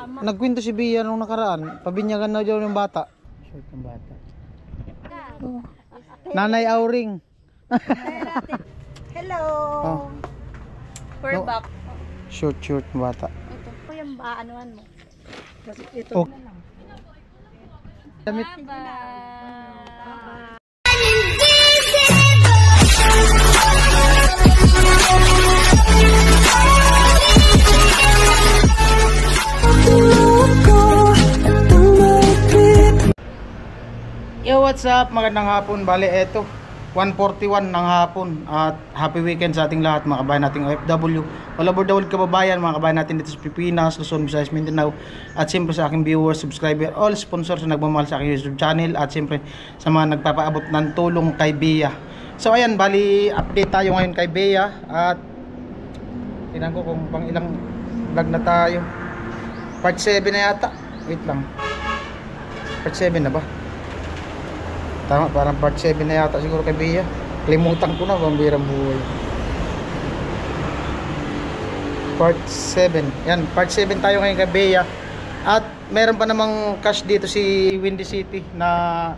nagkwento si Bia nung nakaraan. Pabinyagan na daw ng bata. Short ng bata. Oh. Nanay Auring. Hello. Oh. We're No. back. Short ng bata. Ito po yung anuan mo. Kasi ito Oh. na lang. Damit. Yo, what's up? Magandang hapon. Bale, eto 1:41 ng hapon. At happy weekend sa ating lahat, mga kabayan nating OFW. All over the world kababayan, mga kabayan natin dito sa Pilipinas, Luzon, Visayas, Mindanao. At siyempre sa aking viewers, subscriber, all sponsors na nagmamahal sa aking YouTube channel. At siyempre sa mga nagpapaabot ng tulong kay Bea. So ayan, bali update tayo ngayon kay Bea. At tingnan ko kung pang ilang vlog na tayo. Part 7 na yata. Wait lang. Part 7 na ba? Tama, parang part 7 na yata siguro kay Bea. Kalimutan ko na, pambirang buhay. Part 7. Yan, part 7 tayo ngayon kay Bea. At meron pa namang cash dito si Windy City na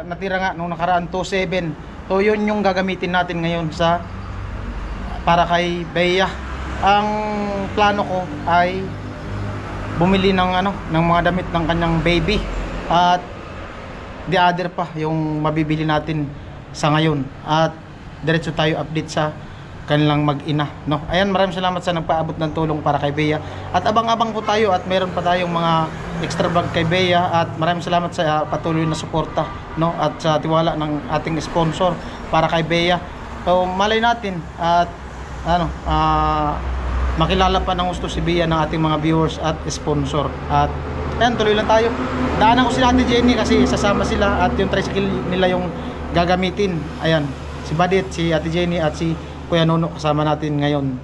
natira nga nung nakaraan 2.7. So yun yung gagamitin natin ngayon sa para kay Bea. Ang plano ko ay bumili ng ng mga damit ng kanyang baby. At the other pa yung mabibili natin sa ngayon, at diretso tayo update sa kanilang mag-ina, no? Ayan, maraming salamat sa nagpaabot ng tulong para kay Bea, at abang-abang po tayo at meron pa tayong mga extra vlog kay Bea, at maraming salamat sa patuloy na suporta, no, at sa tiwala ng ating sponsor para kay Bea. So malay natin at makilala pa ng gusto si Bea ng ating mga viewers at sponsor. At ayan, tuloy lang tayo. Daanan ko si Ate Jenny kasi sasama sila at yung tricycle nila yung gagamitin. Ayan, si Badit, si Ate Jenny at si Kuya Nono kasama natin ngayon.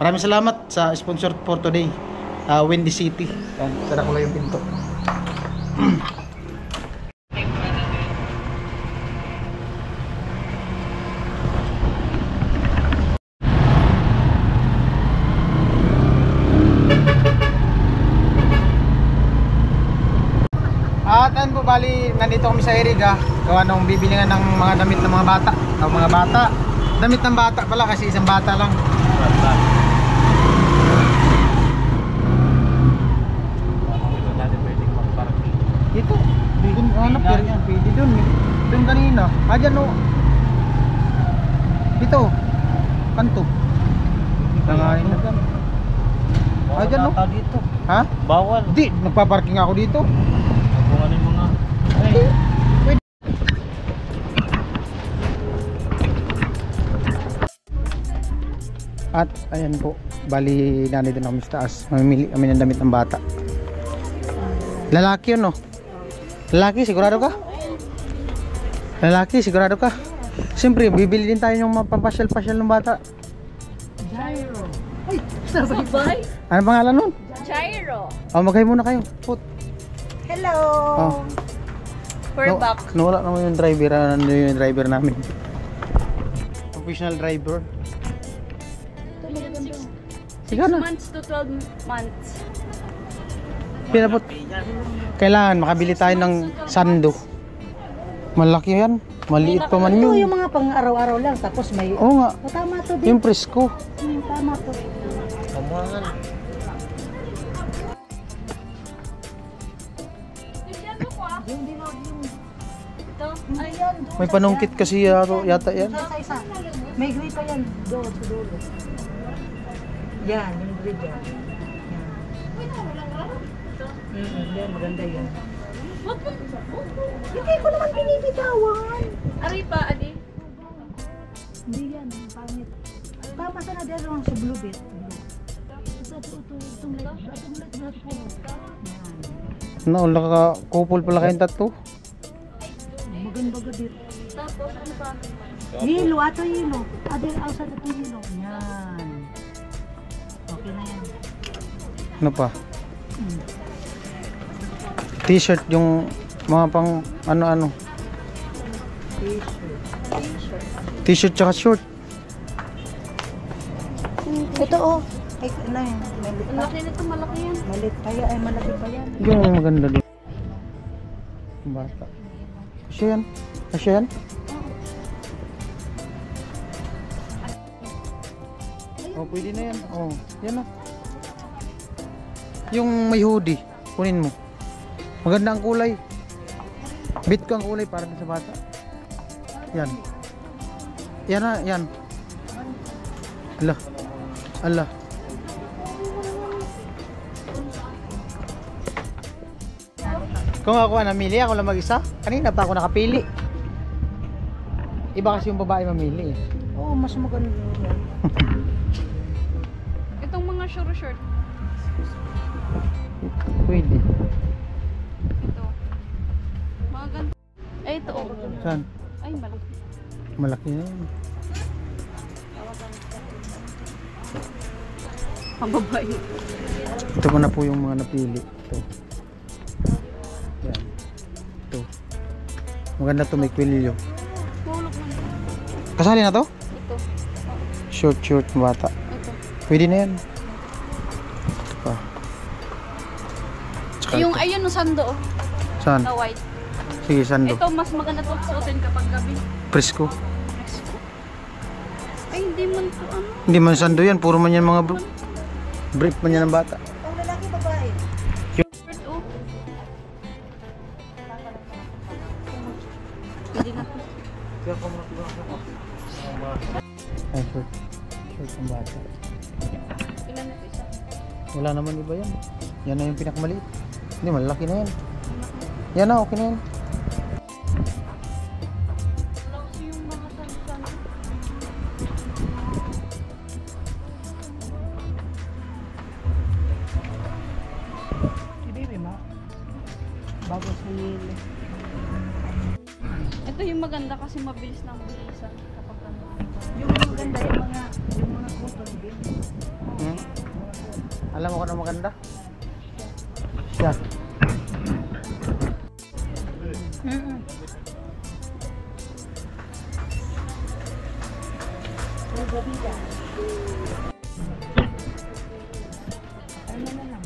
Maraming salamat sa sponsor for today, Windy City. Ayan, tara ko lang yung pinto. At ayun po, bali nandito kami sa Eriga, gawa nung bibili nga ng mga damit ng mga bata. Damit ng bata pala kasi isang bata lang. Dito, pwede dun. Dun kanina, dyan o. Dito, kanto. Tangahin na dyan. Dyan o. Ha? Bawal. Di, nagpaparking ako dito. Kung ano yung mga At ayan po, bali nandito na kami sa taas. Mamimili kami ng damit ng bata. Lalaki yun, no? Lalaki, sigurado ka? Lalaki, sigurado ka? Siyempre, bibili din tayo ng mapapasyal-pasyal ng bata. Gyro. Ay, sabay. Ano pangalan nun? Gyro. Maghay muna kayo. Put. Hello. Oh. We're back. Nawala naman yung driver. Ano yung driver namin? Professional driver. 6 months to 12 months. Pinapot. Kailangan makabili tayo ng sando. Malaki yan. Maliit pa man Ito yun. yung mga pang-araw-araw lang. Tapos may... Oo nga. Tama to din. Yung presko. Tama to. kamuhangan. May panungkit kasi yata yan. Isa. May gray pa yan. Doon sa dulo. Yan, yung gray yan. Yan, maganda yan. Hindi ko naman binibitawan. Aray pa, adi. Hindi yan, pangit. Papasa na dyan lang sa blue bit. Itong light po. No, nakakupol pala kayong tatlo. Maganda dito. Tapos, ano pa? Yelo, ato yelo. Adil, outside ato yelo. Yan. Okay na yan. Ano pa? T-shirt yung mga pang ano-ano. T-shirt. T-shirt tsaka short. Ito oh. Ay, ano yun? Malit Ang pa. laki nito, malaki yan. Malit pa yan. Ay, malaki pa yan. Yung maganda doon. Yung bata. Kasya yan. Kasya yan. Oh, pwede na yan. Oh, yan na. Yung may hoodie, kunin mo. Maganda ang kulay. Bit ko ang kulay para sa bata. Yan. Yan na, yan. Ala. Ala. Kung ako namili, ako lang mag-isa. Kanina pa ako nakapili. Iba kasi yung babae mamili. Oo, mas maganda yan. Itong mga short. Pwede. Ito. Mga ganito. Ay, ito. Oh. Saan? Ay, malaki. Malaki na yun. Pambabae. Ito ko na po yung mga napili. Ito. Yan. Ito. Maganda to, may kwilyo. Tulog mo. Kasali na to? Ito. Short bata. Ito. Pwede na yan. Ito pa. Tsaka Yung ito. ayun, no, sando. Oh, Saan? na white. Sige, sando. Ito, mas maganda to suotin kapag gabi. Presko. Ay, hindi man to ano. Hindi man sando yan. Puro man yan mga brief man yan ng bata. Ang lalaki, babae. Short, oh. Hindi na to. Ay, short. Short ng bata. Ilan na to isa? Wala naman iba yan. Yan na yung pinakamaliit. Hindi, malaki na yan. Yan na, okay na yan. Wala kasi yung mga sando-sando. Si baby, ma. Bago sa nilo. Ito yung maganda kasi mabilis ng bilisan kapag ano. Yung maganda, yung mga cotton din. Hmm? Alam mo kung ano maganda? Siya. Ano na lang.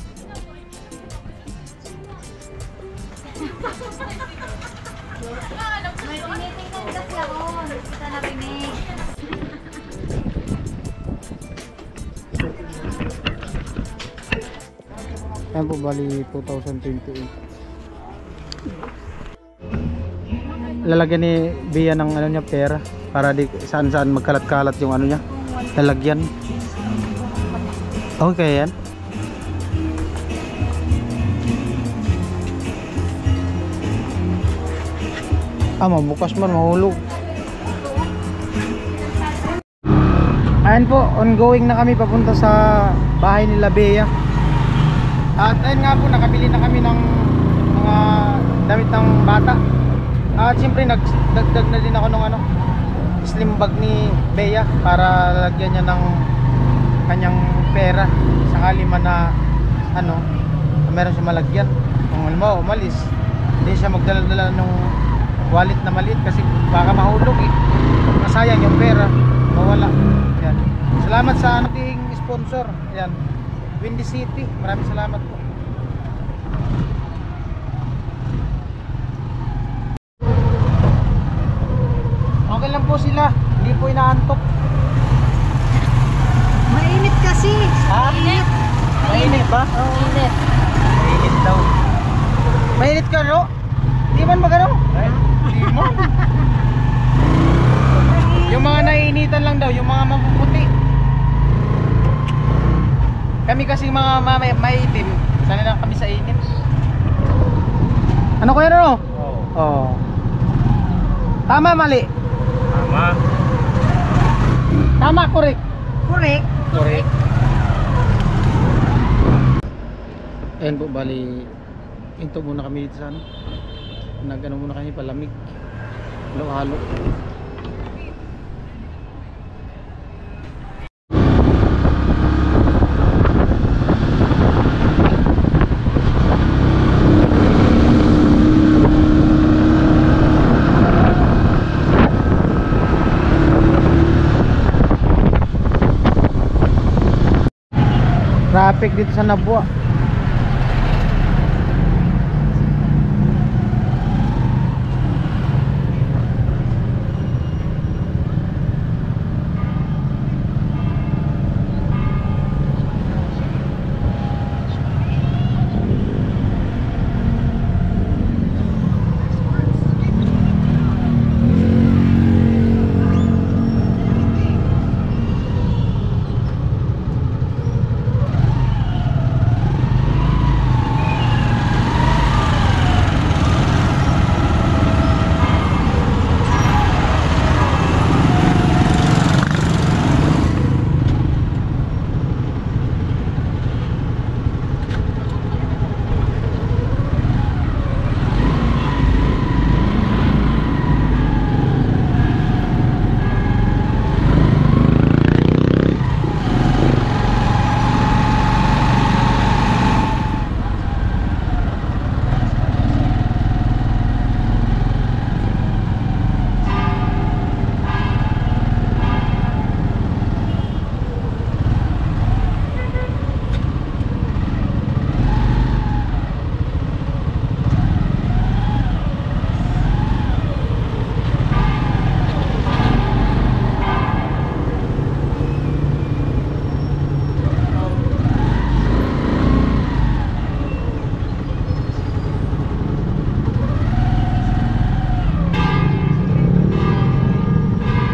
May tinitingnan kasi ako. Kita narinig. Ayan po, bali 2028. Lalagyan ni Bia ng ano niya, pera para di saan saan magkalat-kalat yung ano niya, lalagyan. Okay yan. Mabukas man, mahulog. Ayan po, ongoing na kami papunta sa bahay nila Bea. At ayun nga po, nakabili na kami ng mga damit ng bata. At siyempre nagdagdag na din ako ng ano, slim bag ni Bea para lalagyan niya ng kanyang pera sakali man na ano, meron siya malagyan. Kung halimbawa umalis, hindi siya magdala-dala ng wallet na maliit kasi baka mahulog eh. Masayang yung pera, mawala. Yan. Salamat sa ating sponsor. Yan. Windy City. Maraming salamat po. Okay lang po sila. Hindi po inaantok. Mainit kasi. Ha? Mainit. Mainit ba? Mainit. Mainit daw. Mainit ka, no? Di man magano? Di mo. Yung mga naiinitan lang daw, yung mga mapuputi. Kami kasi mga maitim, sana lang kami sa init. Ano kuya no? Oo. Oh. Tama, mali? Tama. Tama, correct. Correct. Correct. Ayan po, bali into muna kami dito sa ano. Nag-ano muna kami, palamig. Halo-halo. traffic dito sa Nabwa.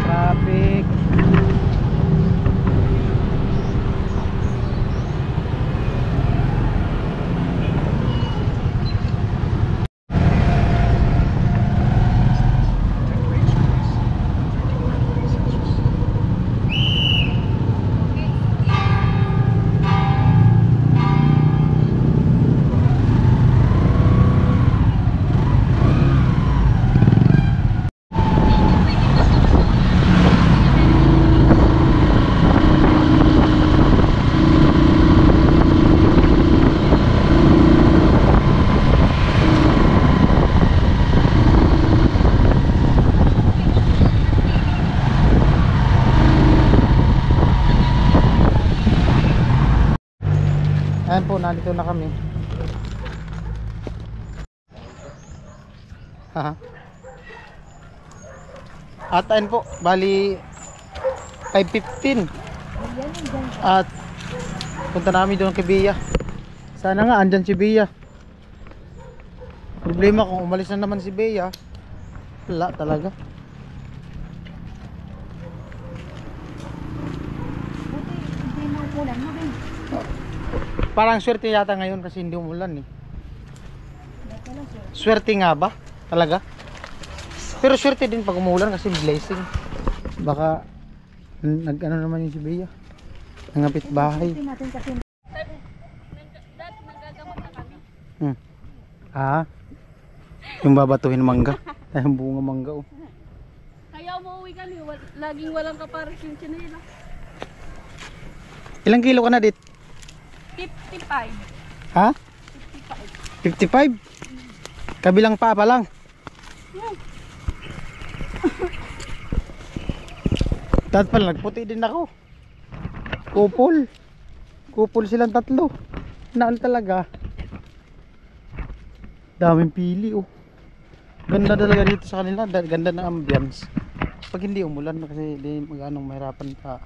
Traffic. Ayan po, nandito na kami. Haha. At ayan po, bali 5:15. At punta namin doon kay Bea. Sana nga andyan si Bea. Problema kung umalis na naman si Bea, wala talaga. Hindi mo umulan mo din. Parang swerte yata ngayon kasi hindi umulan eh. Swerte nga ba? Talaga? Pero swerte din pag umulan kasi blessing. Baka nag-ano naman yung si Bea. Nangapit bahay. Tingnan natin kasi Dati nagagamot na kami. Ah, yung babatuhin mangga. Ay, yung bunga mangga oh. Kaya umuwi kami, laging walang kapares yung tsinela. Ilang kilo ka na dit? 55. Ha? 55? Kabilang pa lang. Dahil pala nagputi din ako. Kupol silang tatlo. Naan talaga. Daming pili oh. Ganda talaga dito sa kanila. Ganda ng ambience. Pag hindi umulan kasi di magano'ng mahirapan pa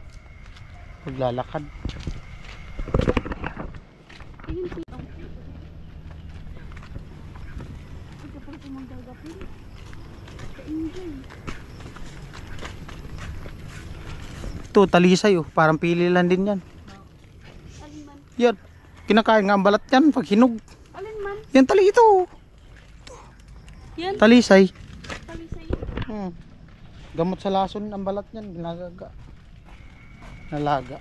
paglalakad. Ito, talisay oh. Parang pili lang din yan. Alin man? Yan. Kinakain nga ang balat yan pag hinog. Alin man? Yan tali ito. Yan, Talisay. talisay. Gamot sa lason ang balat yan. Ginagaga. Nalaga.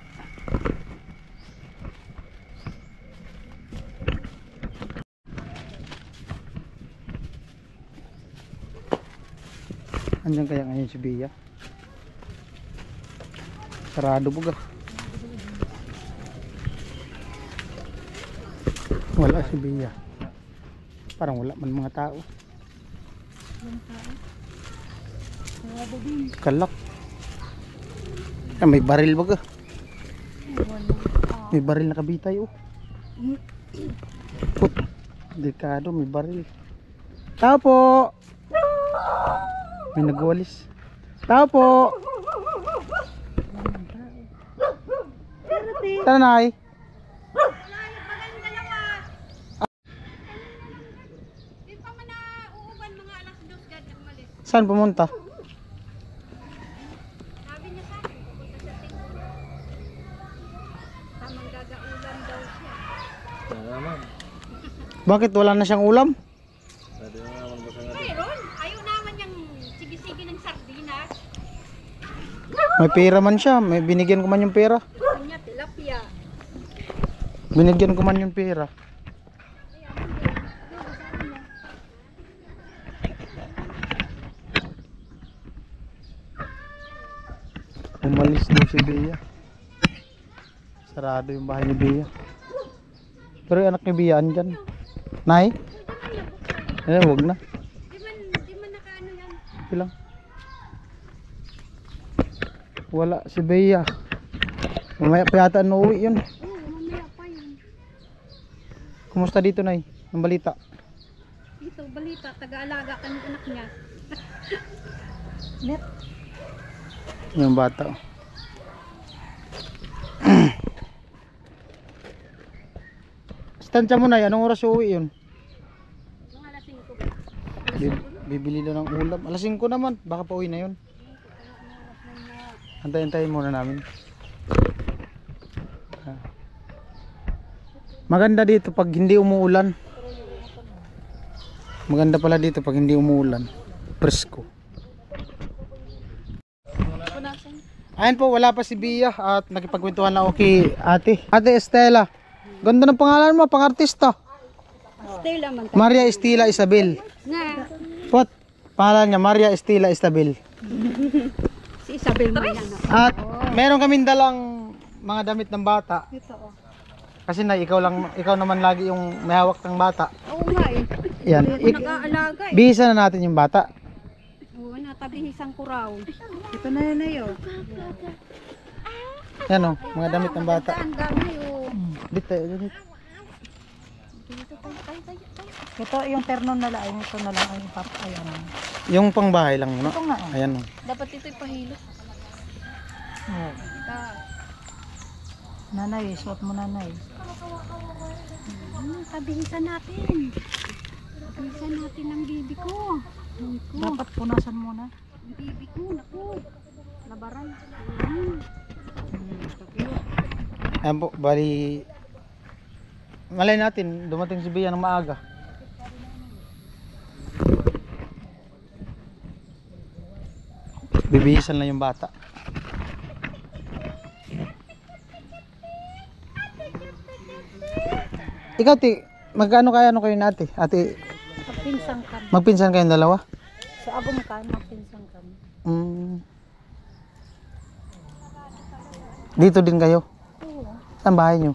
Andiyan kaya ngayon si Bea? Sarado buga. Wala si Bea. Parang wala man mga tao. Kalak. May baril baga. May baril na kabitay oh. Delikado, may baril. Tao po. May nagwalis. Tao po. Tara, Nay. Saan pumunta? Sabi niya sa akin, pupunta sa tingin. Tamang gagaulan daw siya. Kaya naman. Bakit wala na siyang ulam? Pwede na naman basta nga. Mayroon, ayaw naman yung sige-sige ng sardinas. May pera man siya. May binigyan ko man yung pera. Gusto niya tilapia. Binigyan ko man yung pera. Umalis daw si Bea. Sarado yung bahay ni Bea. Pero yung anak ni Bea andyan. Nay? Wag na. Di man nakaano yan. Ilang? Wala si Bea. Mamaya pa yata uuwi yun. Oo, mamaya pa yun. Kumusta dito, Nay? Ang balita? Ito, balita, taga-alaga ka ng anak niya. Net. Yung bata. Stansya mo, Nay. Anong oras uuwi yun? Mga alas 5 ba? Bibili daw ng ulam. Alas 5 naman. Baka pauwi na yun. Antayin muna namin. Maganda dito pag hindi umuulan. Maganda pala dito pag hindi umuulan. Presko. Ayan po, wala pa si Bea at nakipagkwentuhan na ako kay ate. Ate Estela. Ganda ng pangalan mo, pang-artista. Stella man. Maria Estela Isabel. Na, What? Pangalan niya, Maria Estela Isabel. si Isabel mo yan. At meron kaming dalang mga damit ng bata. Ito, oh. Kasi na ikaw naman lagi yung may hawak ng bata. Oo nga eh. Yan. Hindi ako nag-aalaga eh. Bihisa na natin yung bata. Oo, natabihisan ko raw. Ito na yun na yun. Yan o, mga damit ng bata. Ang dami oh. Dito. Ito yung terno na lang. Ito na lang. Yung pap. Ayan. Yung pangbahay lang no? Ito nga. Oh. Ayan o. Dapat ito'y pahilot. Oh. Nanay, suot mo nanay. Tabihisan natin. Tabihisan natin ang bibi ko. Dapat punasan muna. Ang bibi ko, naku. Labaran. Ayan po, bali malay natin, dumating si Bea ng maaga. Bibihisan lang yung bata. Ikaw, magkano kaya kayo nate? Ate, Magpinsang kami. magpinsan kayong dalawa? Sa abong ka, magpinsang kami. Dito din kayo? Oo. Saan bahay nyo?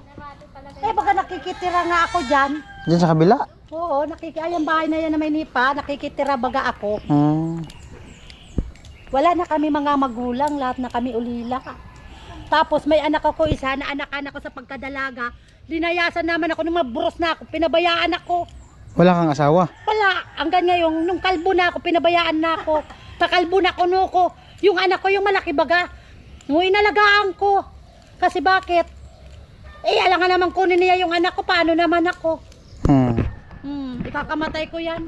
Eh, baka nakikitira nga ako dyan. Diyan sa kabila? Oo, ay, yung bahay na yan na may nipa, nakikitira baga ako. Wala na kami mga magulang, lahat na kami ulila. Tapos may anak ako isa na anak-anak ko sa pagkadalaga. Linayasan naman ako nung mabros na ako, pinabayaan ako. Wala kang asawa? Wala, hanggang ngayon, nung kalbo na ako, pinabayaan na ako. Takalbo na kuno ko. Yung anak ko, yung malaki baga, nung inalagaan ko. Kasi bakit? Eh, alam nga naman kunin niya yung anak ko, paano naman ako? Ikakamatay ko yan.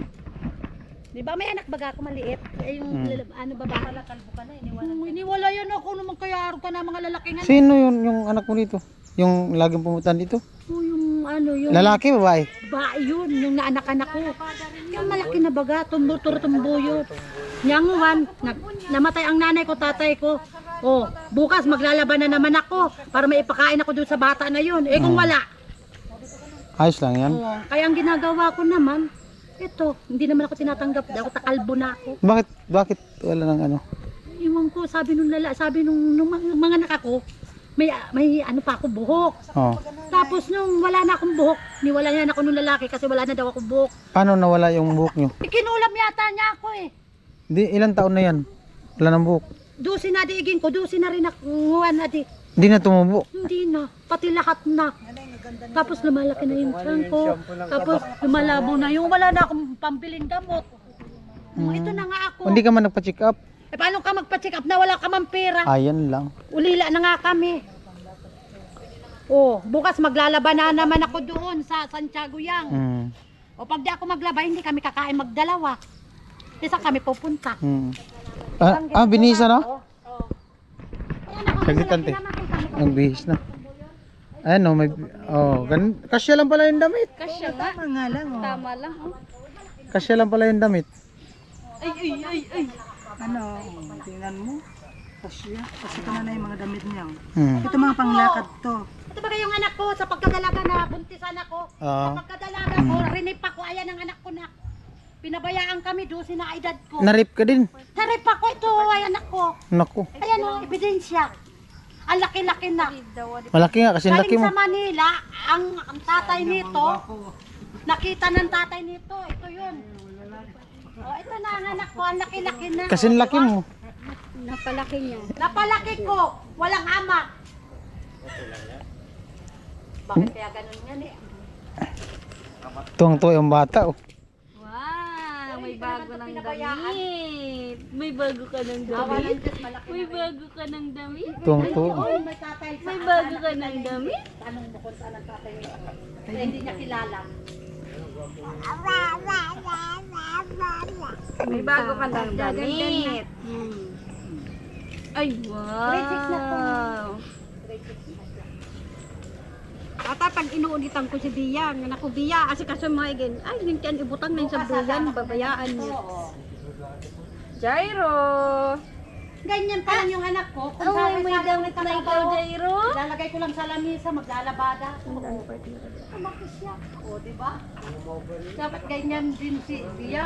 Di ba may anak baga ako maliit? Eh, yung ano babae? Kalbo ka na, iniwala yan ako naman kaya araw ka na mga lalaking. Sino yung anak mo dito? Yung laging pumutan dito? Yung ano, yung Lalaki, babae? ba yun, yung naanak-anak ko. Yung malaki na baga, tumbuyo. Nyanguhan, namatay ang nanay ko, tatay ko. Oh, bukas maglalaban na naman ako para may ipakain ako doon sa bata na yun. Eh kung wala. Ayos lang yan. Oh, kaya ang ginagawa ko naman, ito, hindi naman ako tinatanggap. Ako takalbo na ako. Bakit wala nang ano? Iwan ko, sabi nung mga anak ako, may ano pa ako buhok. Oh. Tapos nung wala na akong buhok, niwala niya ako nung lalaki kasi wala na daw akong buhok. Paano nawala yung buhok nyo? Ikinulam yata niya ako eh. Di, ilang taon na yan? Wala nang buhok. 12 na diigin ko, 12 na rin ako na di. Hindi na tumubo. Hindi na, pati lahat na. Tapos lumalaki na yung tiyan ko. Tapos lumalabo na yung wala na akong pambiling gamot. Ito na nga ako. Hindi ka man nagpa-check up? Eh paano ka magpa-check up na wala ka man pera? Ayan lang. Ulila na nga kami. Oh, bukas maglalaban na naman ako doon sa Santiago Yang. O pag di ako maglaba, hindi kami kakain magdalawa. Isa kami pupunta. Binisa na? Ayan ako, Saglit, malaki ante. naman, kita mo. Nagbihis na. Ayan o, may... Oh, kasya lang pala yung damit. Kasya ba? Tama nga lang, oh. Tama lang. Oh. Kasya lang pala yung damit. Ano, tingnan mo. Kasya. Kasi ka na yung mga damit niya. Hmm. Ito mga panglakad to. Ito ba kayong anak ko sa pagkadalaga na buntisan ako? Sa pagkadalaga ko, rinip ako, ayan ang anak ko na. Pinabayaan kami doon, na edad ko. Narip ka din. Narip ako ito, ay anak ko. Naku. Ayan o, ebidensya. Ang laki-laki na. Malaki nga kasi laki Galing mo. sa Manila, ang tatay nito, nakita ng tatay nito, ito yun. Oh, ito na ang anak ko, ang laki-laki na. Kasi laki mo. Napalaki niya. Napalaki ko, walang ama. Bakit kaya ganun yan eh? Tuwang-tuwa yung bata oh. Wow, may bago ng pinabayaan. damit. May bago ka ng Awa ng damit. Diyos, malaki May na yun. bago ka ng damit. Tuwang-tuwa. Oh, may tatay sa May bago ka ng damit. Tanong mo kung saan ang tatay nito. Kaya hindi niya kilala. May bago ka ng damit. Ay, Grade six na po. wow. Ata pag inuulitan ko si Bia, nga naku Bia, kasi kaso mga igin, ay, gintian ibutang na yung sabduyan, babayaan niya. Jairo! Ganyan pa lang yung anak ko. Kung Ay, may sari-sari damit ang na ikaw, nagtatrabaho, Jairo. Ilalagay ko lang sa lamisa, maglalabada. Lumaki siya. O, di ba? Dapat ganyan din si Bia.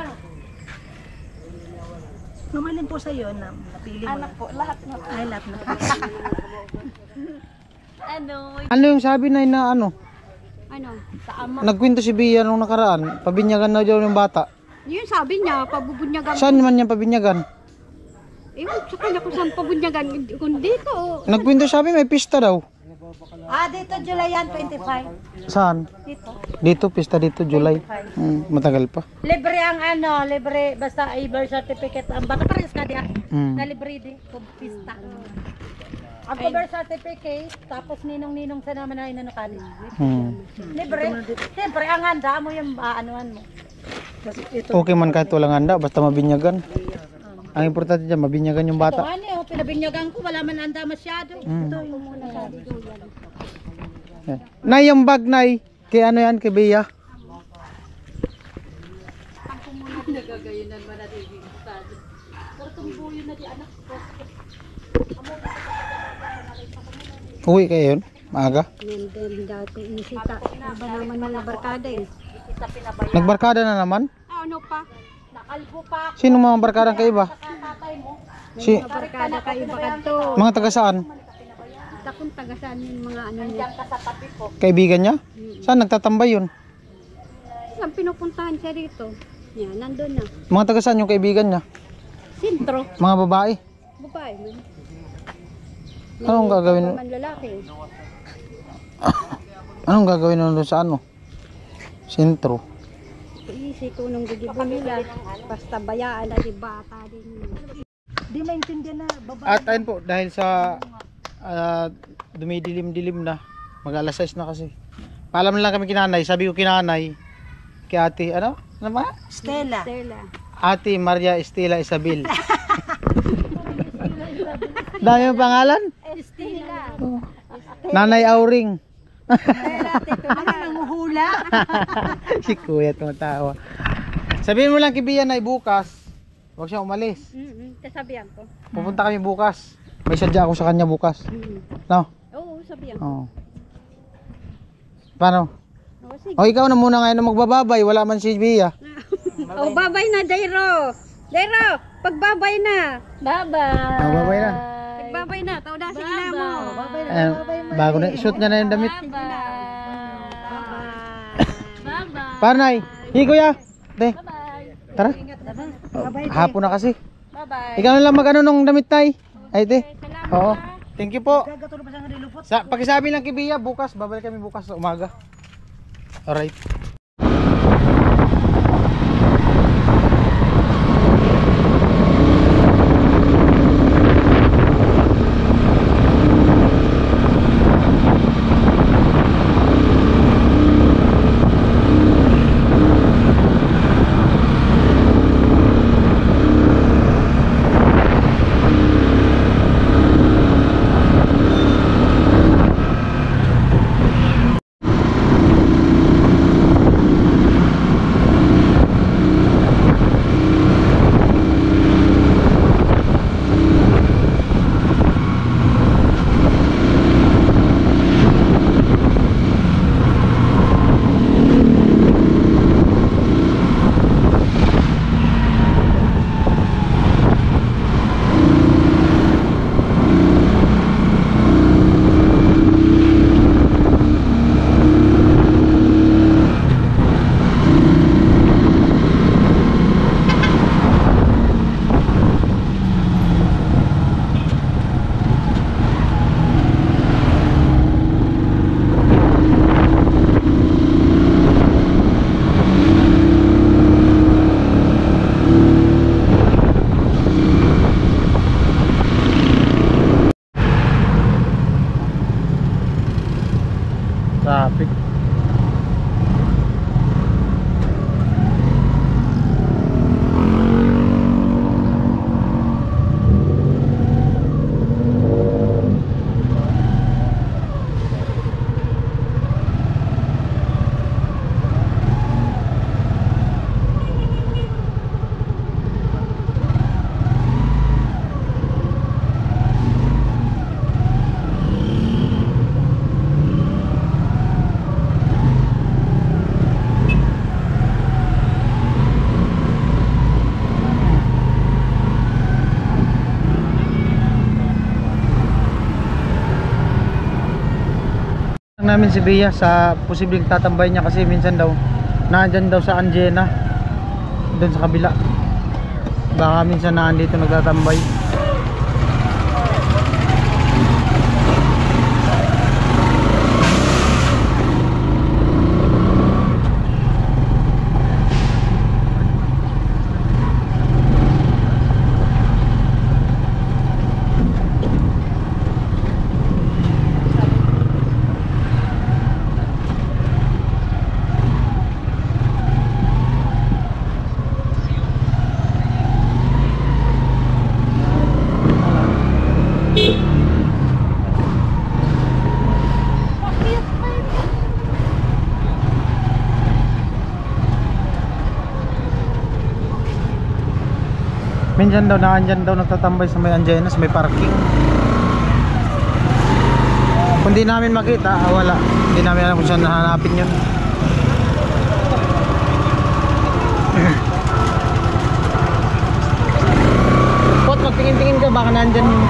Numalin po sa iyo na napili mo. Anak po, lahat na. Ay, lahat na. Ano yung sabi na ano? Ano? Sa ama. Nagkwento si Bia nung nakaraan. Pabinyagan na daw yung bata. Yun sabi niya, pabubunyagan. Saan man niya pabinyagan? Ewan, sa kanya kung saan pabunyagan. Kung dito. Nagkwento sabi may pista daw. Dito July yan, 25. Saan? Dito. Dito, pista dito, July. Matagal pa. Libre ang ano, libre, basta birth certificate. Ang bata pares ka diya. Na libre din, kung pista. Ang birth certificate, tapos ninong-ninong sa naman na inanukali. Libre. Siyempre, ang handa mo yung anuan mo. Okay man kahit walang handa, basta mabinyagan. Ang importante dyan, mabinyagan yung Ito bata. ano, pinabinyagan ko, wala man handa masyado. Ito yung muna sabi ko yan. Yan. Nay, yung bag, Nay. Kay ano yan, kay Bea. Uwi kayo yun? Maaga? Nandun dati inisita. Iba naman mga barkada eh. Nagbarkada na naman? Ano pa? Nakalbo pa ako Sino mga barkada kayo ba? sa tatay mo. Si, Mga barkada kayo bakad to. mga taga saan? Takong tagasaan yung mga ano niya. Diyan ka sa tabi ko. Kaibigan niya? Saan nagtatambay yun? Saan pinupuntahan siya rito? Yan, nandun na. Mga taga saan yung kaibigan niya? Sintro. Mga babae? Babae man. Anong gagawin? Man lalaki. Anong gagawin nun sa ano? Sentro. Iisi ko nung gigibo nila. Basta bayaan na di bata din. Di maintindihan na babae. At ayun po, dahil sa dumidilim-dilim na, mag-alas 6 na kasi. Paalam lang kami kinanay, sabi ko kinanay, kay ate, ano? Ano ba? Stella. Stella. Ate Maria Estela Isabel. Dami yung pangalan? Stella. Nanay Auring. Ano nanguhula? Si kuya tumatawa. Sabihin mo lang kay Bia na bukas, huwag siyang umalis. Sabihan ko. Pupunta kami bukas. May sadya ako sa kanya bukas. No? Oo, sabihan ko. Oo. Paano? Oo, sige. O ikaw na muna ngayon na magbababay, wala man si Bia. Oh, babay na, Jairo. Jairo, pagbabay na. Bye-bye. Babay na. Pagbabay na, taudasin na mo. Ayan, bago na, shoot niya na yung damit. Bye-bye. Panay, hi kuya. Te, Bye-bye. tara. Hapon na kasi. Bye-bye. Ikaw na lang mag-ano nung damit tay. Ay te. Oo. Thank you po. Gagatulog pa sa nilupot. Pakisabi lang kay Bia, bukas. Babalik kami bukas sa umaga. Alright. Traffic. Namin si Bea sa posibleng tatambay niya kasi minsan daw nandyan daw sa Anjena doon sa kabila, baka minsan naandito nagtatambay. Minsan daw naandyan daw nagtatambay sa may Anjena, sa may parking. Kung di namin makita, wala. Hindi namin alam kung saan nahanapin yun. Pot, magtingin-tingin ka, baka naandyan yun.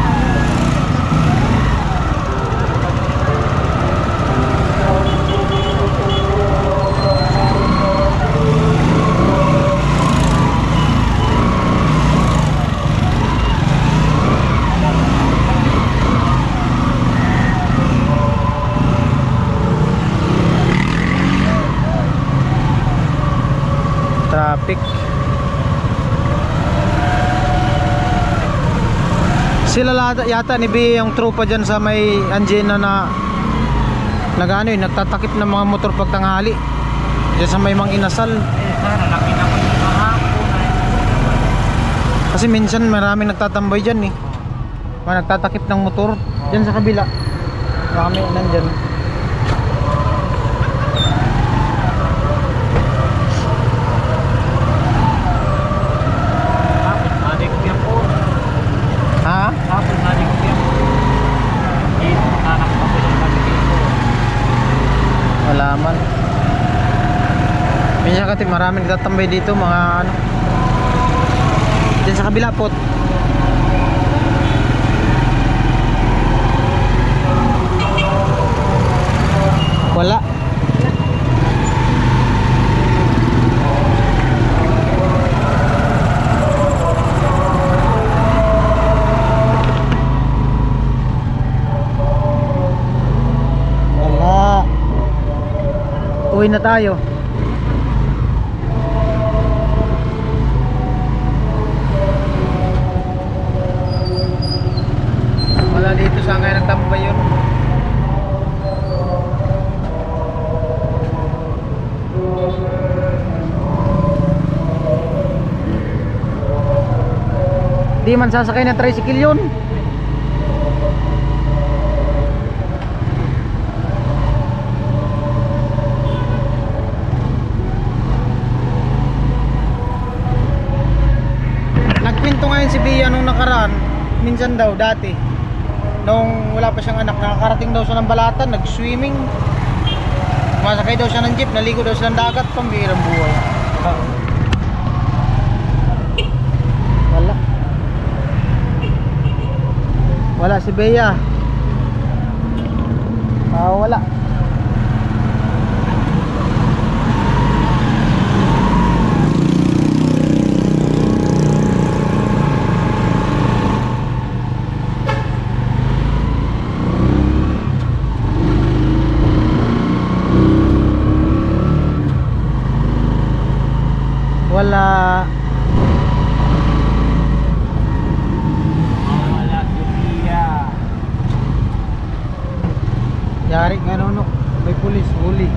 Traffic. Sila yata ni B yung tropa dyan sa may Anjena na nagano yun, nagtatakip ng mga motor pag tanghali dyan sa may Mang Inasal. Kasi minsan maraming nagtatambay dyan eh, mga nagtatakip ng motor dyan sa kabila. Marami nandyan. Ha? Wala man. Minsan kasi maraming nagtatambay dito, mga ano, dyan sa kabila pot. Wala. Uwi na tayo. Wala dito sa ngayon nagtambay yun. Di man sasakay ng tricycle yun. Nagkwento ngayon si Bia nung nakaraan, minsan daw dati nung wala pa siyang anak, nakakarating daw siya ng Balatan, nag-swimming, masakay daw siya ng jeep, naligo daw siya ng dagat. Pambihirang buhay. Wala si Bea. Wala. Wala. Yari nga no, may pulis huli.